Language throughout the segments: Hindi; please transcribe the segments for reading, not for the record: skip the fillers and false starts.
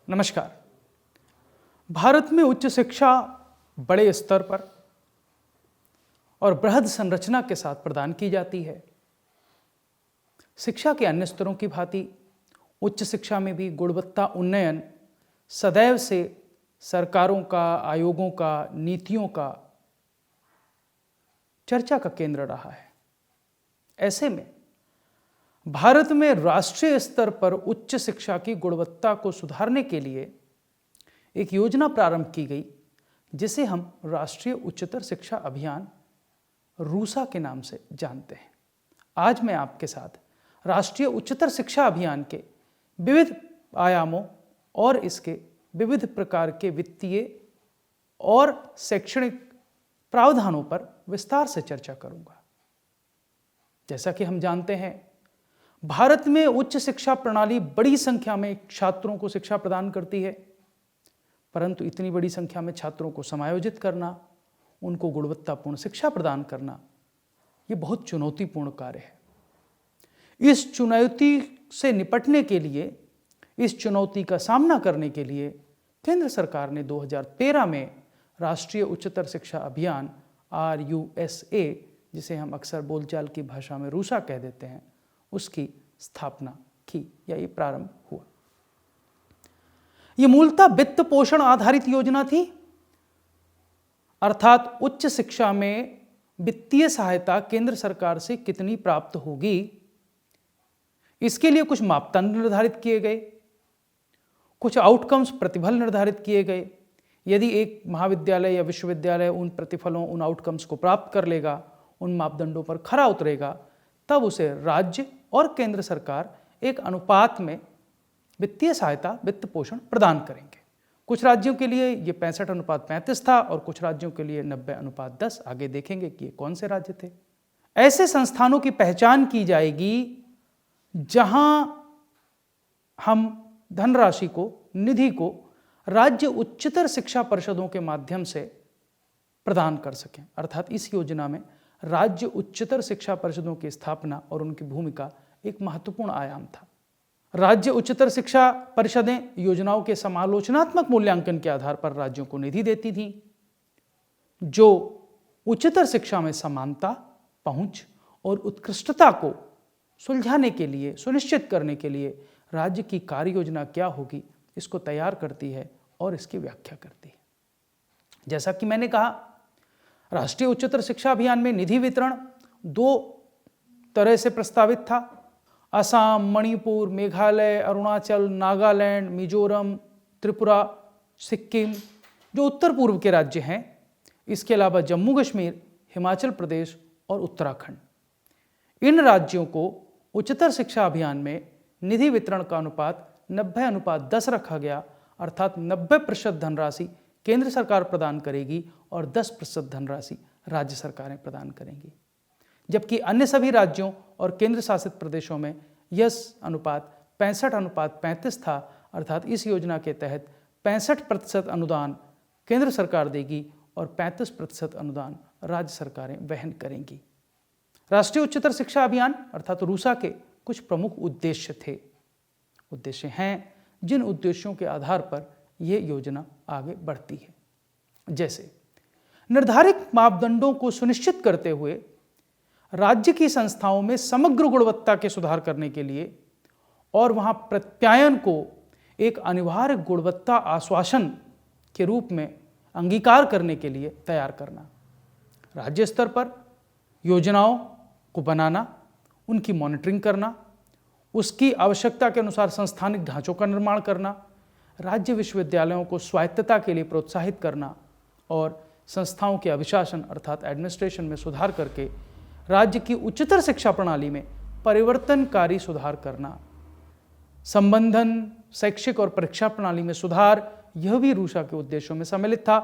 नमस्कार। भारत में उच्च शिक्षा बड़े स्तर पर और बृहद संरचना के साथ प्रदान की जाती है। शिक्षा के अन्य स्तरों की भांति उच्च शिक्षा में भी गुणवत्ता उन्नयन सदैव से सरकारों का, आयोगों का, नीतियों का चर्चा का केंद्र रहा है। ऐसे में भारत में राष्ट्रीय स्तर पर उच्च शिक्षा की गुणवत्ता को सुधारने के लिए एक योजना प्रारंभ की गई, जिसे हम राष्ट्रीय उच्चतर शिक्षा अभियान रूसा के नाम से जानते हैं। आज मैं आपके साथ राष्ट्रीय उच्चतर शिक्षा अभियान के विविध आयामों और इसके विविध प्रकार के वित्तीय और शैक्षणिक प्रावधानों पर विस्तार से चर्चा करूंगा। जैसा कि हम जानते हैं, भारत में उच्च शिक्षा प्रणाली बड़ी संख्या में छात्रों को शिक्षा प्रदान करती है, परंतु इतनी बड़ी संख्या में छात्रों को समायोजित करना, उनको गुणवत्तापूर्ण शिक्षा प्रदान करना, ये बहुत चुनौतीपूर्ण कार्य है। इस चुनौती से निपटने के लिए, इस चुनौती का सामना करने के लिए केंद्र सरकार ने 2013 में राष्ट्रीय उच्चतर शिक्षा अभियान RUSA, जिसे हम अक्सर बोलचाल की भाषा में रूसा कह देते हैं, उसकी स्थापना की या ये प्रारंभ हुआ। ये मूलतः वित्त पोषण आधारित योजना थी, अर्थात उच्च शिक्षा में वित्तीय सहायता केंद्र सरकार से कितनी प्राप्त होगी, इसके लिए कुछ मापदंड निर्धारित किए गए, कुछ आउटकम्स प्रतिफल निर्धारित किए गए। यदि एक महाविद्यालय या विश्वविद्यालय उन प्रतिफलों, उन आउटकम्स को प्राप्त कर लेगा, उन मापदंडों पर खरा उतरेगा, तब उसे राज्य और केंद्र सरकार एक अनुपात में वित्तीय सहायता, वित्त पोषण प्रदान करेंगे। कुछ राज्यों के लिए ये 65:35 था और कुछ राज्यों के लिए 90:10। आगे देखेंगे कि ये कौन से राज्य थे। ऐसे संस्थानों की पहचान की जाएगी जहां हम धनराशि को, निधि को राज्य उच्चतर शिक्षा परिषदों के माध्यम से प्रदान कर सकें। अर्थात इस योजना में राज्य उच्चतर शिक्षा परिषदों की स्थापना और उनकी भूमिका एक महत्वपूर्ण आयाम था। राज्य उच्चतर शिक्षा परिषदें योजनाओं के समालोचनात्मक मूल्यांकन के आधार पर राज्यों को निधि देती थीं, जो उच्चतर शिक्षा में समानता, पहुंच और उत्कृष्टता को सुलझाने के लिए, सुनिश्चित करने के लिए राज्य की कार्य योजना क्या होगी, इसको तैयार करती है और इसकी व्याख्या करती है। जैसा कि मैंने कहा, राष्ट्रीय उच्चतर शिक्षा अभियान में निधि वितरण 2 तरह से प्रस्तावित था। असम, मणिपुर, मेघालय, अरुणाचल, नागालैंड, मिजोरम, त्रिपुरा, सिक्किम, जो उत्तर पूर्व के राज्य हैं, इसके अलावा जम्मू कश्मीर, हिमाचल प्रदेश और उत्तराखंड। इन राज्यों को उच्चतर शिक्षा अभियान में निधि वितरण का अनुपात 90:10 रखा गया, अर्थात 90% धनराशि केंद्र सरकार प्रदान करेगी और 10% धनराशि राज्य सरकारें प्रदान करेंगी। जबकि अन्य सभी राज्यों और केंद्र शासित प्रदेशों में यह अनुपात 65:35 था, अर्थात इस योजना के तहत 65% अनुदान केंद्र सरकार देगी और 35% अनुदान राज्य सरकारें वहन करेंगी। राष्ट्रीय उच्चतर शिक्षा अभियान अर्थात रूसा के कुछ प्रमुख उद्देश्य थे, उद्देश्य हैं, जिन उद्देश्यों के आधार पर यह योजना आगे बढ़ती है। जैसे निर्धारित मापदंडों को सुनिश्चित करते हुए राज्य की संस्थाओं में समग्र गुणवत्ता के सुधार करने के लिए और वहां प्रत्यायन को एक अनिवार्य गुणवत्ता आश्वासन के रूप में अंगीकार करने के लिए तैयार करना, राज्य स्तर पर योजनाओं को बनाना, उनकी मॉनिटरिंग करना, उसकी आवश्यकता के अनुसार संस्थानिक ढांचों का निर्माण करना, राज्य विश्वविद्यालयों को स्वायत्तता के लिए प्रोत्साहित करना और संस्थाओं के अभिशासन अर्थात एडमिनिस्ट्रेशन में सुधार करके राज्य की उच्चतर शिक्षा प्रणाली में परिवर्तनकारी सुधार करना, संबंधन, शैक्षिक और परीक्षा प्रणाली में सुधार, यह भी रूसा के उद्देश्यों में सम्मिलित था।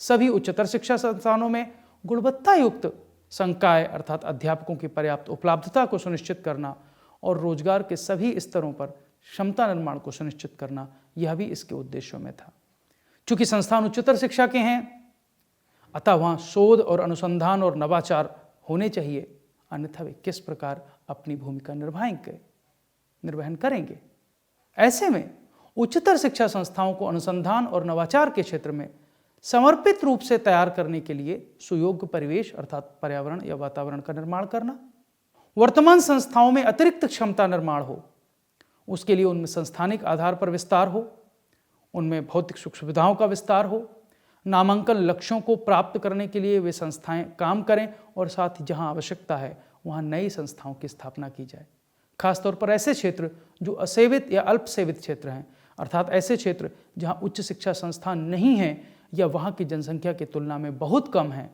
सभी उच्चतर शिक्षा संस्थानों में गुणवत्ता युक्त संकाय अर्थात अध्यापकों की पर्याप्त उपलब्धता को सुनिश्चित करना और रोजगार के सभी स्तरों पर क्षमता निर्माण को सुनिश्चित करना, यह भी इसके उद्देश्यों में था। चूंकि संस्थान उच्चतर शिक्षा के हैं, अतः वहाँ शोध और अनुसंधान और नवाचार होने चाहिए, अन्यथा वे किस प्रकार अपनी भूमिका निर्वहन करेंगे। ऐसे में उच्चतर शिक्षा संस्थाओं को अनुसंधान और नवाचार के क्षेत्र में समर्पित रूप से तैयार करने के लिए सुयोग्य परिवेश अर्थात पर्यावरण या वातावरण का निर्माण करना, वर्तमान संस्थाओं में अतिरिक्त क्षमता निर्माण हो, उसके लिए उनमें संस्थानिक आधार पर विस्तार हो, उनमें भौतिक सुख सुविधाओं का विस्तार हो, नामांकन लक्ष्यों को प्राप्त करने के लिए वे संस्थाएं काम करें और साथ ही जहां आवश्यकता है वहां नई संस्थाओं की स्थापना की जाए। खासतौर पर ऐसे क्षेत्र जो असेवित या अल्प सेवित क्षेत्र हैं, अर्थात ऐसे क्षेत्र जहां उच्च शिक्षा संस्थान नहीं हैं या वहां की जनसंख्या की तुलना में बहुत कम है,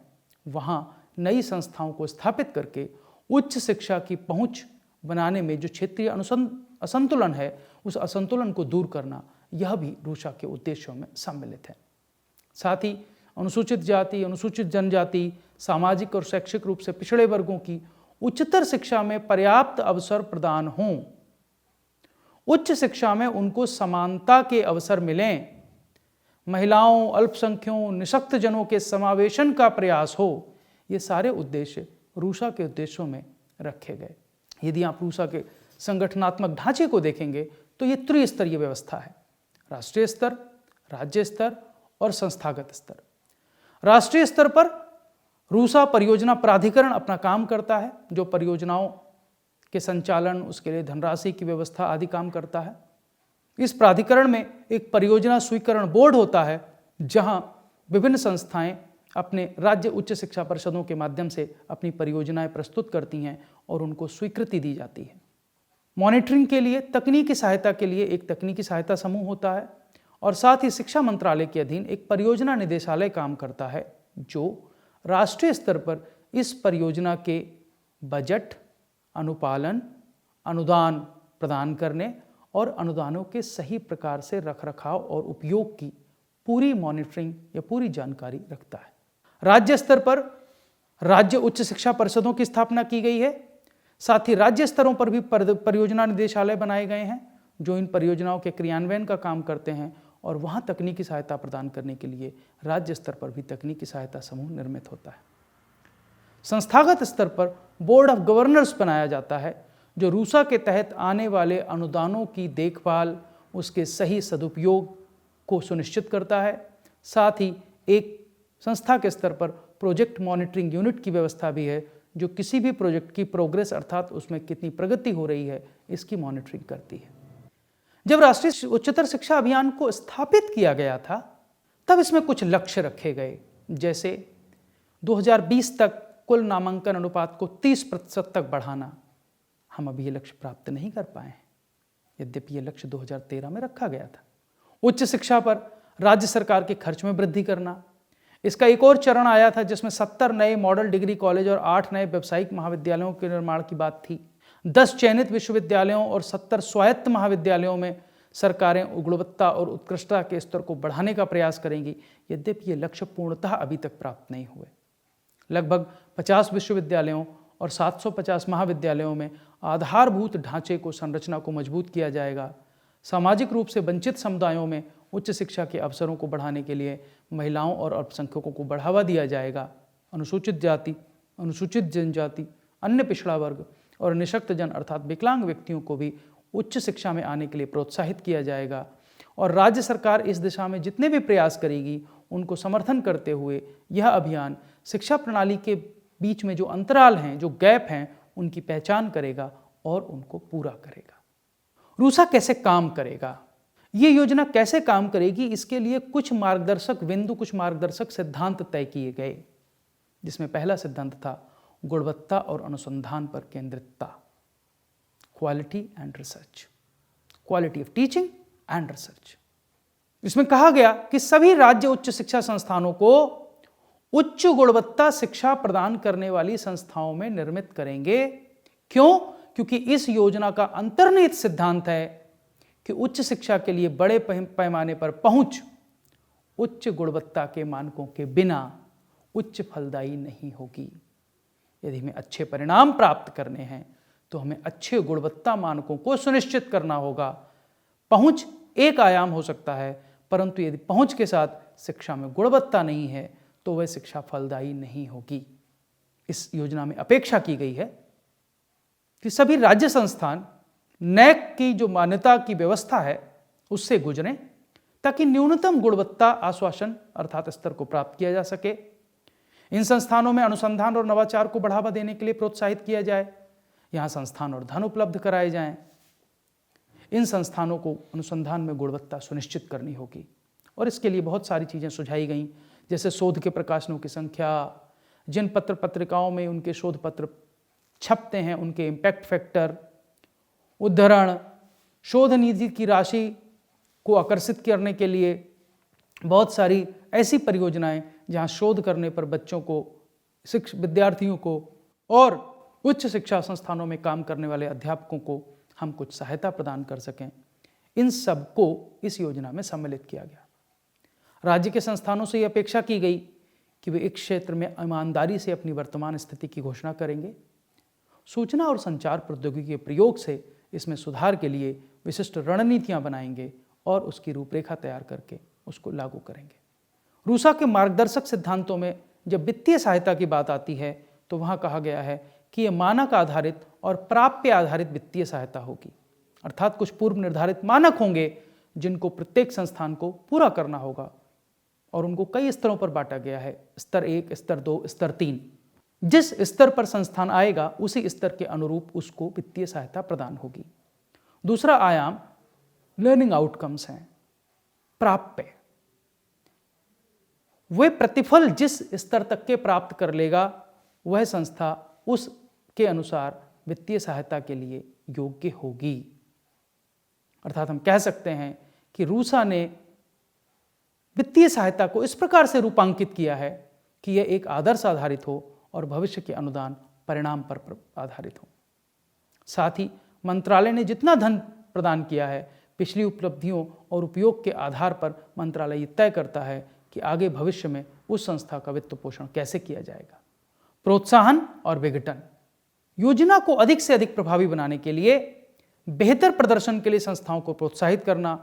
वहां नई संस्थाओं को स्थापित करके उच्च शिक्षा की पहुंच बनाने में जो क्षेत्रीय असंतुलन है, उस असंतुलन को दूर करना, यह भी रूसा के उद्देश्यों में सम्मिलित है। साथ ही अनुसूचित जाति, अनुसूचित जनजाति, सामाजिक और शैक्षिक रूप से पिछड़े वर्गों की उच्चतर शिक्षा में पर्याप्त अवसर प्रदान हों, उच्च शिक्षा में उनको समानता के अवसर मिलें, महिलाओं, अल्पसंख्यों, निःशक्त जनों के समावेशन का प्रयास हो, ये सारे उद्देश्य रूसा के उद्देश्यों में रखे गए। यदि आप रूसा के संगठनात्मक ढांचे को देखेंगे तो ये त्रिस्तरीय व्यवस्था है: राष्ट्रीय स्तर, राज्य स्तर और संस्थागत स्तर। राष्ट्रीय स्तर पर रूसा परियोजना प्राधिकरण अपना काम करता है, जो परियोजनाओं के संचालन, उसके लिए धनराशि की व्यवस्था आदि काम करता है। इस प्राधिकरण में एक परियोजना स्वीकरण बोर्ड होता है, जहां विभिन्न संस्थाएं अपने राज्य उच्च शिक्षा परिषदों के माध्यम से अपनी परियोजनाएं प्रस्तुत करती हैं और उनको स्वीकृति दी जाती है। मॉनिटरिंग के लिए, तकनीकी सहायता के लिए एक तकनीकी सहायता समूह होता है और साथ ही शिक्षा मंत्रालय के अधीन एक परियोजना निदेशालय काम करता है, जो राष्ट्रीय स्तर पर इस परियोजना के बजट, अनुपालन, अनुदान प्रदान करने और अनुदानों के सही प्रकार से रखरखाव और उपयोग की पूरी मॉनिटरिंग या पूरी जानकारी रखता है। राज्य स्तर पर राज्य उच्च शिक्षा परिषदों की स्थापना की गई है। साथ ही राज्य स्तरों पर भी परियोजना निदेशालय बनाए गए हैं, जो इन परियोजनाओं के क्रियान्वयन का काम करते हैं और वहां तकनीकी सहायता प्रदान करने के लिए राज्य स्तर पर भी तकनीकी सहायता समूह निर्मित होता है। संस्थागत स्तर पर बोर्ड ऑफ गवर्नर्स बनाया जाता है, जो रूसा के तहत आने वाले अनुदानों की देखभाल, उसके सही सदुपयोग को सुनिश्चित करता है। साथ ही एक संस्था के स्तर पर प्रोजेक्ट मॉनिटरिंग यूनिट की व्यवस्था भी है, जो किसी भी प्रोजेक्ट की प्रोग्रेस अर्थात उसमें कितनी प्रगति हो रही है, इसकी मॉनिटरिंग करती है। जब राष्ट्रीय उच्चतर शिक्षा अभियान को स्थापित किया गया था, तब इसमें कुछ लक्ष्य रखे गए, जैसे 2020 तक कुल नामांकन अनुपात को 30% तक बढ़ाना। हम अभी ये लक्ष्य प्राप्त नहीं कर पाए हैं, यद्यपि ये लक्ष्य 2013 में रखा गया था। उच्च शिक्षा पर राज्य सरकार के खर्च में वृद्धि करना, इसका एक और चरण आया था जिसमें 70 नए मॉडल डिग्री कॉलेज और 8 नए व्यावसायिक महाविद्यालयों के निर्माण की बात थी। 10 चयनित विश्वविद्यालयों और 70 स्वायत्त महाविद्यालयों में सरकारें गुणवत्ता और उत्कृष्टता के स्तर को बढ़ाने का प्रयास करेंगी, यद्यपि ये लक्ष्य पूर्णतः अभी तक प्राप्त नहीं हुए। लगभग 50 विश्वविद्यालयों और 750 महाविद्यालयों में आधारभूत ढांचे को, संरचना को मजबूत किया जाएगा। सामाजिक रूप से वंचित समुदायों में उच्च शिक्षा के अवसरों को बढ़ाने के लिए महिलाओं और अल्पसंख्यकों को बढ़ावा दिया जाएगा। अनुसूचित जाति, अनुसूचित जनजाति, अन्य पिछड़ा वर्ग और निःशक्त जन अर्थात विकलांग व्यक्तियों को भी उच्च शिक्षा में आने के लिए प्रोत्साहित किया जाएगा। और राज्य सरकार इस दिशा में जितने भी प्रयास करेगी, उनको समर्थन करते हुए यह अभियान शिक्षा प्रणाली के बीच में जो अंतराल हैं, जो गैप हैं, उनकी पहचान करेगा और उनको पूरा करेगा। रूसा कैसे काम करेगा, ये योजना कैसे काम करेगी, इसके लिए कुछ मार्गदर्शक बिंदु, कुछ मार्गदर्शक सिद्धांत तय किए गए, जिसमें पहला सिद्धांत था गुणवत्ता और अनुसंधान पर केंद्रितता, quality and research, quality of teaching and research. इसमें कहा गया कि सभी राज्य उच्च शिक्षा संस्थानों को उच्च गुणवत्ता शिक्षा प्रदान करने वाली संस्थाओं में निर्मित करेंगे। क्यों? क्योंकि इस योजना का अंतर्निहित सिद्धांत है कि उच्च शिक्षा के लिए बड़े पैमाने पर पहुंच उच्च गुणवत्ता के मानकों के बिना उच्च फलदायी नहीं होगी। यदि हमें अच्छे परिणाम प्राप्त करने हैं तो हमें अच्छे गुणवत्ता मानकों को सुनिश्चित करना होगा। पहुंच एक आयाम हो सकता है, परंतु यदि पहुंच के साथ शिक्षा में गुणवत्ता नहीं है तो वह शिक्षा फलदायी नहीं होगी। इस योजना में अपेक्षा की गई है कि सभी राज्य संस्थान नैक की जो मान्यता की व्यवस्था है उससे गुजरें, ताकि न्यूनतम गुणवत्ता आश्वासन अर्थात स्तर को प्राप्त किया जा सके। इन संस्थानों में अनुसंधान और नवाचार को बढ़ावा देने के लिए प्रोत्साहित किया जाए। यहाँ संस्थान और धन उपलब्ध कराए जाएं। इन संस्थानों को अनुसंधान में गुणवत्ता सुनिश्चित करनी होगी और इसके लिए बहुत सारी चीज़ें सुझाई गई, जैसे शोध के प्रकाशनों की संख्या, जिन पत्र पत्रिकाओं में उनके शोध पत्र छपते हैं उनके इम्पैक्ट फैक्टर, उद्धरण, शोध निधि की राशि को आकर्षित करने के लिए बहुत सारी ऐसी परियोजनाएं जहां शोध करने पर बच्चों को, विद्यार्थियों को और उच्च शिक्षा संस्थानों में काम करने वाले अध्यापकों को हम कुछ सहायता प्रदान कर सकें। इन सब को इस योजना में सम्मिलित किया गया। राज्य के संस्थानों से यह अपेक्षा की गई कि वे इस क्षेत्र में ईमानदारी से अपनी वर्तमान स्थिति की घोषणा करेंगे। सूचना और संचार प्रौद्योगिकी के प्रयोग से इसमें सुधार के लिए विशिष्ट रणनीतियां बनाएंगे और उसकी रूपरेखा तैयार करके उसको लागू करेंगे। रूसा के मार्गदर्शक सिद्धांतों में जब वित्तीय सहायता की बात आती है तो वहाँ कहा गया है कि यह मानक आधारित और प्राप्य आधारित वित्तीय सहायता होगी, अर्थात कुछ पूर्व निर्धारित मानक होंगे जिनको प्रत्येक संस्थान को पूरा करना होगा और उनको कई स्तरों पर बांटा गया है, स्तर 1, स्तर 2, स्तर 3। जिस स्तर पर संस्थान आएगा उसी स्तर के अनुरूप उसको वित्तीय सहायता प्रदान होगी। दूसरा आयाम लर्निंग आउटकम्स हैं, प्राप्य। वह प्रतिफल जिस स्तर तक के प्राप्त कर लेगा वह संस्था उसके अनुसार वित्तीय सहायता के लिए योग्य होगी। अर्थात हम कह सकते हैं कि रूसा ने वित्तीय सहायता को इस प्रकार से रूपांकित किया है कि यह एक आदर्श आधारित हो और भविष्य के अनुदान परिणाम पर आधारित हो। साथ ही मंत्रालय ने जितना धन प्रदान किया है, पिछली उपलब्धियों और उपयोग के आधार पर मंत्रालय ये तय करता है कि आगे भविष्य में उस संस्था का वित्त पोषण कैसे किया जाएगा। प्रोत्साहन और विघटन। योजना को अधिक से अधिक प्रभावी बनाने के लिए बेहतर प्रदर्शन के लिए संस्थाओं को प्रोत्साहित करना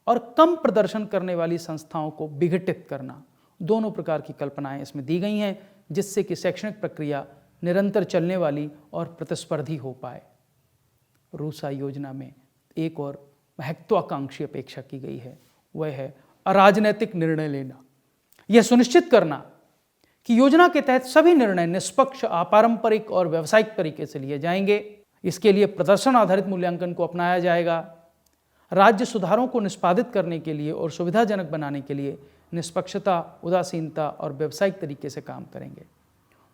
और कम प्रदर्शन करने वाली संस्थाओं को विघटित करना, दोनों प्रकार की कल्पनाएं इसमें दी गई हैं, जिससे कि शैक्षणिक प्रक्रिया निरंतर चलने वाली और प्रतिस्पर्धी हो पाए। रूसा योजना में एक और महत्वाकांक्षी अपेक्षा की गई है, वह है अराजनैतिक निर्णय लेना। यह सुनिश्चित करना कि योजना के तहत सभी निर्णय निष्पक्ष, अपारंपरिक और व्यावसायिक तरीके से लिए जाएंगे। इसके लिए प्रदर्शन आधारित मूल्यांकन को अपनाया जाएगा। राज्य सुधारों को निष्पादित करने के लिए और सुविधाजनक बनाने के लिए निष्पक्षता, उदासीनता और व्यावसायिक तरीके से काम करेंगे।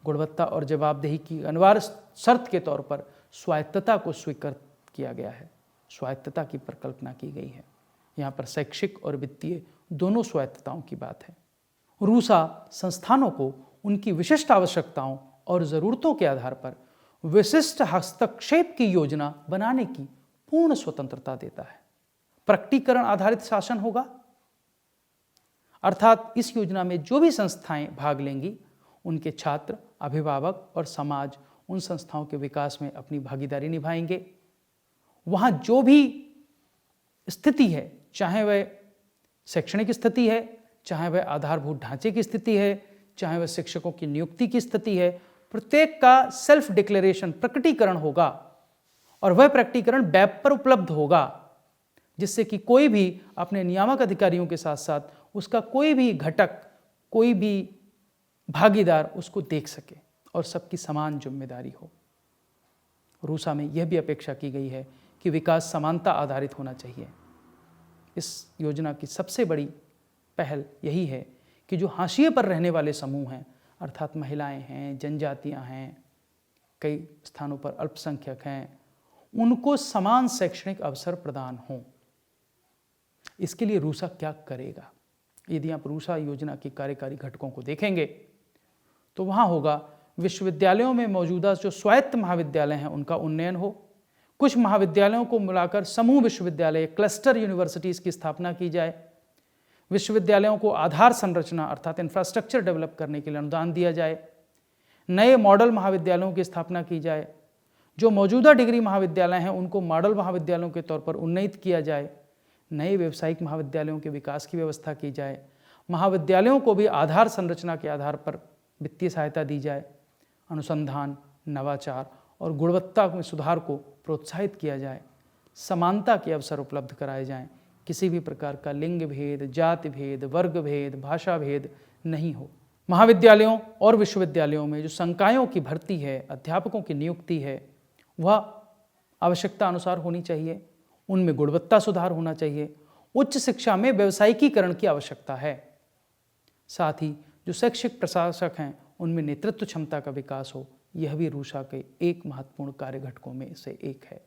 गुणवत्ता और जवाबदेही की अनिवार्य शर्त के तौर पर स्वायत्तता को स्वीकार किया गया है। स्वायत्तता की परिकल्पना की गई है। यहाँ पर शैक्षिक और वित्तीय दोनों स्वायत्तताओं की बात है। रूसा संस्थानों को उनकी विशिष्ट आवश्यकताओं और ज़रूरतों के आधार पर विशिष्ट हस्तक्षेप की योजना बनाने की पूर्ण स्वतंत्रता देता है। प्रकटीकरण आधारित शासन होगा, अर्थात इस योजना में जो भी संस्थाएं भाग लेंगी उनके छात्र, अभिभावक और समाज उन संस्थाओं के विकास में अपनी भागीदारी निभाएंगे। वहाँ जो भी स्थिति है, चाहे वह शैक्षणिक स्थिति है, चाहे वह आधारभूत ढांचे की स्थिति है, चाहे वह शिक्षकों की नियुक्ति की स्थिति है, प्रत्येक का सेल्फ डिक्लेरेशन, प्रकटीकरण होगा और वह प्रकटीकरण वेब पर उपलब्ध होगा, जिससे कि कोई भी अपने नियामक अधिकारियों के साथ साथ उसका कोई भी घटक, कोई भी भागीदार उसको देख सके और सबकी समान जिम्मेदारी हो। रूसा में यह भी अपेक्षा की गई है कि विकास समानता आधारित होना चाहिए। इस योजना की सबसे बड़ी पहल यही है कि जो हाशिए पर रहने वाले समूह हैं, अर्थात महिलाएं हैं, जनजातियां हैं, कई स्थानों पर अल्पसंख्यक हैं, उनको समान शैक्षणिक अवसर प्रदान हों। इसके लिए रूसा क्या करेगा? यदि आप रूसा योजना के कार्यकारी घटकों को देखेंगे तो वहाँ होगा विश्वविद्यालयों में मौजूदा जो स्वायत्त महाविद्यालय हैं उनका उन्नयन हो, कुछ महाविद्यालयों को मिलाकर समूह विश्वविद्यालय, क्लस्टर यूनिवर्सिटीज की स्थापना की जाए। विश्वविद्यालयों को आधार संरचना अर्थात इंफ्रास्ट्रक्चर डेवलप करने के लिए अनुदान दिया जाए। नए मॉडल महाविद्यालयों की स्थापना की जाए। जो मौजूदा डिग्री महाविद्यालय हैं उनको मॉडल महाविद्यालयों के तौर पर उन्नत किया जाए। नए व्यावसायिक महाविद्यालयों के विकास की व्यवस्था की जाए। महाविद्यालयों को भी आधार संरचना के आधार पर वित्तीय सहायता दी जाए। अनुसंधान, नवाचार और गुणवत्ता में सुधार को प्रोत्साहित किया जाए। समानता के अवसर उपलब्ध कराए जाएं। किसी भी प्रकार का लिंग भेद, जाति भेद, वर्ग भेद, भाषा भेद नहीं हो। महाविद्यालयों और विश्वविद्यालयों में जो संकायों की भर्ती है, अध्यापकों की नियुक्ति है, वह आवश्यकता अनुसार होनी चाहिए। उनमें गुणवत्ता सुधार होना चाहिए। उच्च शिक्षा में व्यावसायिकीकरण की आवश्यकता है। साथ ही जो शैक्षिक प्रशासक हैं उनमें नेतृत्व क्षमता का विकास हो, यह भी रूसा के एक महत्वपूर्ण कार्य घटकों में से एक है।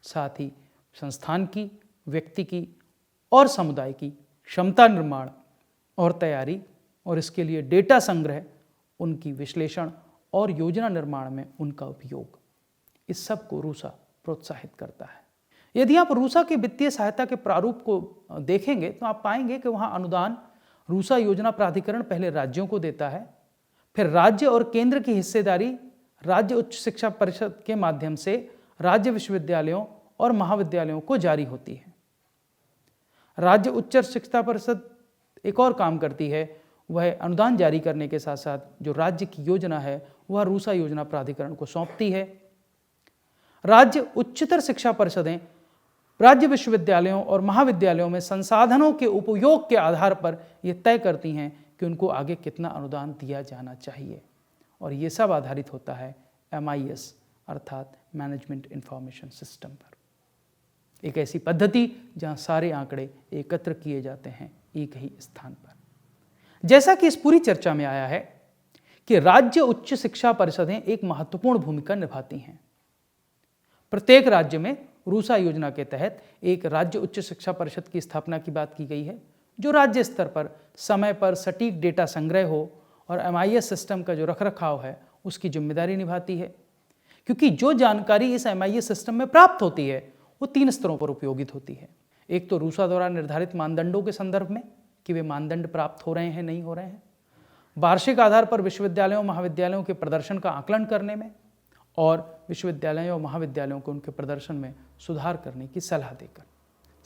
साथ ही संस्थान की, व्यक्ति की और समुदाय की क्षमता निर्माण और तैयारी और इसके लिए डेटा संग्रह, उनकी विश्लेषण और योजना निर्माण में उनका उपयोग, इस सब को रूसा प्रोत्साहित करता है। यदि आप रूसा की वित्तीय सहायता के प्रारूप को देखेंगे तो आप पाएंगे कि वहाँ अनुदान रूसा योजना प्राधिकरण पहले राज्यों को देता है, फिर राज्य और केंद्र की हिस्सेदारी राज्य उच्च शिक्षा परिषद के माध्यम से राज्य विश्वविद्यालयों और महाविद्यालयों को जारी होती है। राज्य उच्च शिक्षा परिषद एक और काम करती है, वह अनुदान जारी करने के साथ साथ जो राज्य की योजना है वह रूसा योजना प्राधिकरण को सौंपती है। राज्य उच्चतर शिक्षा परिषदें राज्य विश्वविद्यालयों और महाविद्यालयों में संसाधनों के उपयोग के आधार पर यह तय करती हैं कि उनको आगे कितना अनुदान दिया जाना चाहिए, और ये सब आधारित होता है MIS अर्थात मैनेजमेंट इंफॉर्मेशन सिस्टम पर। एक ऐसी पद्धति जहां सारे आंकड़े एकत्र किए जाते हैं एक ही स्थान पर। जैसा कि इस पूरी चर्चा में आया है कि राज्य उच्च शिक्षा परिषदें एक महत्वपूर्ण भूमिका निभाती हैं। प्रत्येक राज्य में रूसा योजना के तहत एक राज्य उच्च शिक्षा परिषद की स्थापना की बात की गई है, जो राज्य स्तर पर समय पर सटीक डेटा संग्रह हो और MIS सिस्टम का जो रखरखाव है उसकी जिम्मेदारी निभाती है। क्योंकि जो जानकारी इस MIS सिस्टम में प्राप्त होती है वो 3 स्तरों पर उपयोगित होती है। एक तो रूसा द्वारा निर्धारित मानदंडों के संदर्भ में कि वे मानदंड प्राप्त हो रहे हैं, नहीं हो रहे हैं, वार्षिक आधार पर विश्वविद्यालयों महाविद्यालयों के प्रदर्शन का आकलन करने में, और विश्वविद्यालयों और महाविद्यालयों को उनके प्रदर्शन में सुधार करने की सलाह देकर।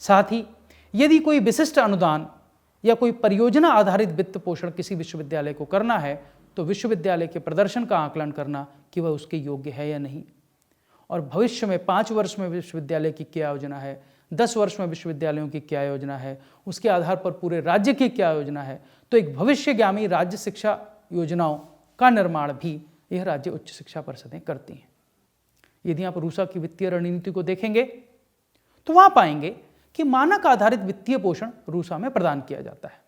साथ ही यदि कोई विशिष्ट अनुदान या कोई परियोजना आधारित वित्त पोषण किसी विश्वविद्यालय को करना है तो विश्वविद्यालय के प्रदर्शन का आकलन करना कि वह उसके योग्य है या नहीं, और भविष्य में 5 वर्ष में विश्वविद्यालय की क्या योजना है, 10 वर्ष में विश्वविद्यालयों की क्या योजना है, उसके आधार पर पूरे राज्य की क्या योजना है। तो एक भविष्यगामी राज्य शिक्षा योजनाओं का निर्माण भी यह राज्य उच्च शिक्षा परिषदें करती हैं। यदि आप रूसा की वित्तीय रणनीति को देखेंगे तो वहां पाएंगे कि मानक आधारित वित्तीय पोषण रूसा में प्रदान किया जाता है।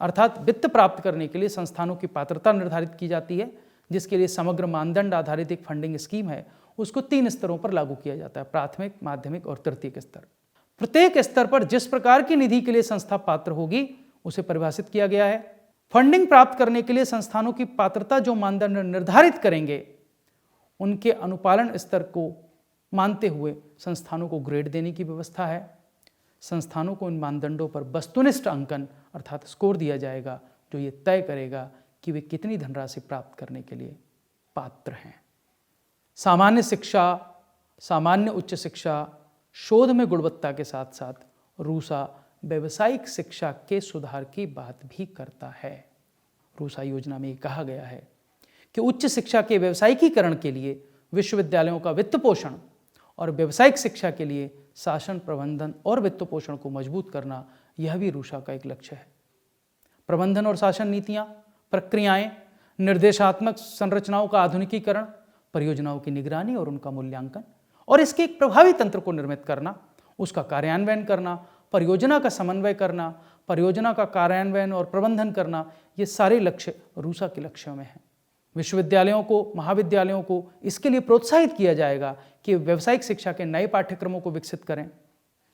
अर्थात वित्त प्राप्त करने के लिए संस्थानों की पात्रता निर्धारित की जाती है, जिसके लिए समग्र मानदंड आधारित एक फंडिंग स्कीम है। उसको 3 स्तरों पर लागू किया जाता है, प्राथमिक, माध्यमिक और तृतीयक स्तर। प्रत्येक स्तर पर जिस प्रकार की निधि के लिए संस्था पात्र होगी उसे परिभाषित किया गया है। फंडिंग प्राप्त करने के लिए संस्थानों की पात्रता जो मानदंड निर्धारित करेंगे उनके अनुपालन स्तर को मानते हुए संस्थानों को ग्रेड देने की व्यवस्था है। संस्थानों को इन मानदंडों पर वस्तुनिष्ठ अंकन अर्थात स्कोर दिया जाएगा, जो ये तय करेगा कि वे कितनी धनराशि प्राप्त करने के लिए पात्र हैं। सामान्य शिक्षा, सामान्य उच्च शिक्षा, शोध में गुणवत्ता के साथ साथ रूसा व्यावसायिक शिक्षा के सुधार की बात भी करता है। रूसा योजना में कहा गया है कि उच्च शिक्षा के व्यावसायिकीकरण के लिए विश्वविद्यालयों का वित्त पोषण और व्यावसायिक शिक्षा के लिए शासन, प्रबंधन और वित्त पोषण को मजबूत करना, यह भी रूसा का एक लक्ष्य है। प्रबंधन और शासन नीतियां, प्रक्रियाएं, निर्देशात्मक संरचनाओं का आधुनिकीकरण, परियोजनाओं की निगरानी और उनका मूल्यांकन और इसके एक प्रभावी तंत्र को निर्मित करना, उसका कार्यान्वयन करना, परियोजना का समन्वय करना, परियोजना का कार्यान्वयन और प्रबंधन करना, ये सारे लक्ष्य रूसा के लक्ष्यों में हैं। विश्वविद्यालयों को, महाविद्यालयों को इसके लिए प्रोत्साहित किया जाएगा कि व्यावसायिक शिक्षा के नए पाठ्यक्रमों को विकसित करें,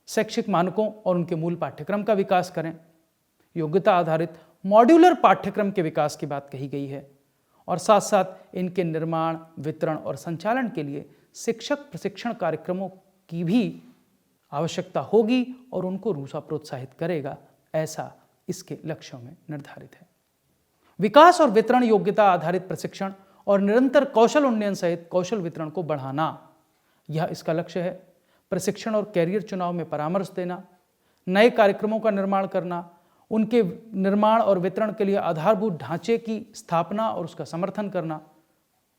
शैक्षिक मानकों और उनके मूल पाठ्यक्रम का विकास करें, योग्यता आधारित मॉड्यूलर पाठ्यक्रम के विकास की बात कही गई है, और साथ साथ इनके निर्माण, वितरण और संचालन के लिए शिक्षक प्रशिक्षण कार्यक्रमों की भी आवश्यकता होगी और उनको रूसा प्रोत्साहित करेगा, ऐसा इसके लक्ष्यों में निर्धारित है। विकास और वितरण योग्यता आधारित प्रशिक्षण और निरंतर कौशल उन्नयन सहित कौशल वितरण को बढ़ाना, यह इसका लक्ष्य है। प्रशिक्षण और कैरियर चुनाव में परामर्श देना, नए कार्यक्रमों का निर्माण करना, उनके निर्माण और वितरण के लिए आधारभूत ढांचे की स्थापना और उसका समर्थन करना,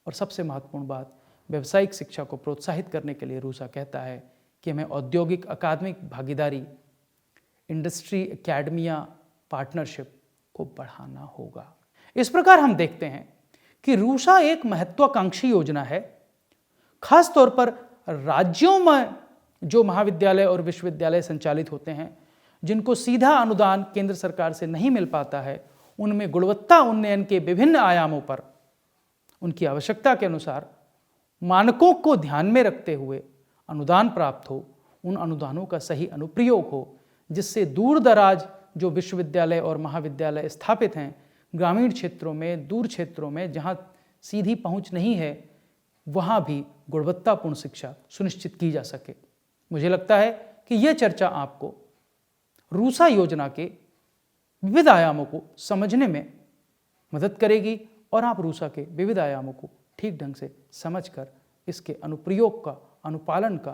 और सबसे महत्वपूर्ण बात, व्यावसायिक शिक्षा को प्रोत्साहित करने के लिए रूसा कहता है कि हमें औद्योगिक अकादमिक भागीदारी, इंडस्ट्री एकेडमिया पार्टनरशिप को बढ़ाना होगा। इस प्रकार हम देखते हैं कि रूसा एक महत्वाकांक्षी योजना है। खास तौर पर राज्यों में जो महाविद्यालय और विश्वविद्यालय संचालित होते हैं, जिनको सीधा अनुदान केंद्र सरकार से नहीं मिल पाता है, उनमें गुणवत्ता उन्नयन के विभिन्न आयामों पर उनकी आवश्यकता के अनुसार मानकों को ध्यान में रखते हुए अनुदान प्राप्त हो, उन अनुदानों का सही अनुप्रयोग हो, जिससे दूर दराज जो विश्वविद्यालय और महाविद्यालय स्थापित हैं, ग्रामीण क्षेत्रों में, दूर क्षेत्रों में जहाँ सीधी पहुँच नहीं है, वहाँ भी गुणवत्तापूर्ण शिक्षा सुनिश्चित की जा सके। मुझे लगता है कि यह चर्चा आपको रूसा योजना के विविध आयामों को समझने में मदद करेगी और आप रूसा के विविध आयामों को ठीक ढंग से समझकर इसके अनुप्रयोग का, अनुपालन का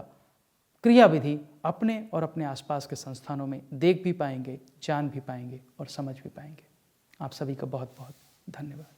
क्रियाविधि अपने और अपने आसपास के संस्थानों में देख भी पाएंगे, जान भी पाएंगे और समझ भी पाएंगे। आप सभी का बहुत बहुत धन्यवाद।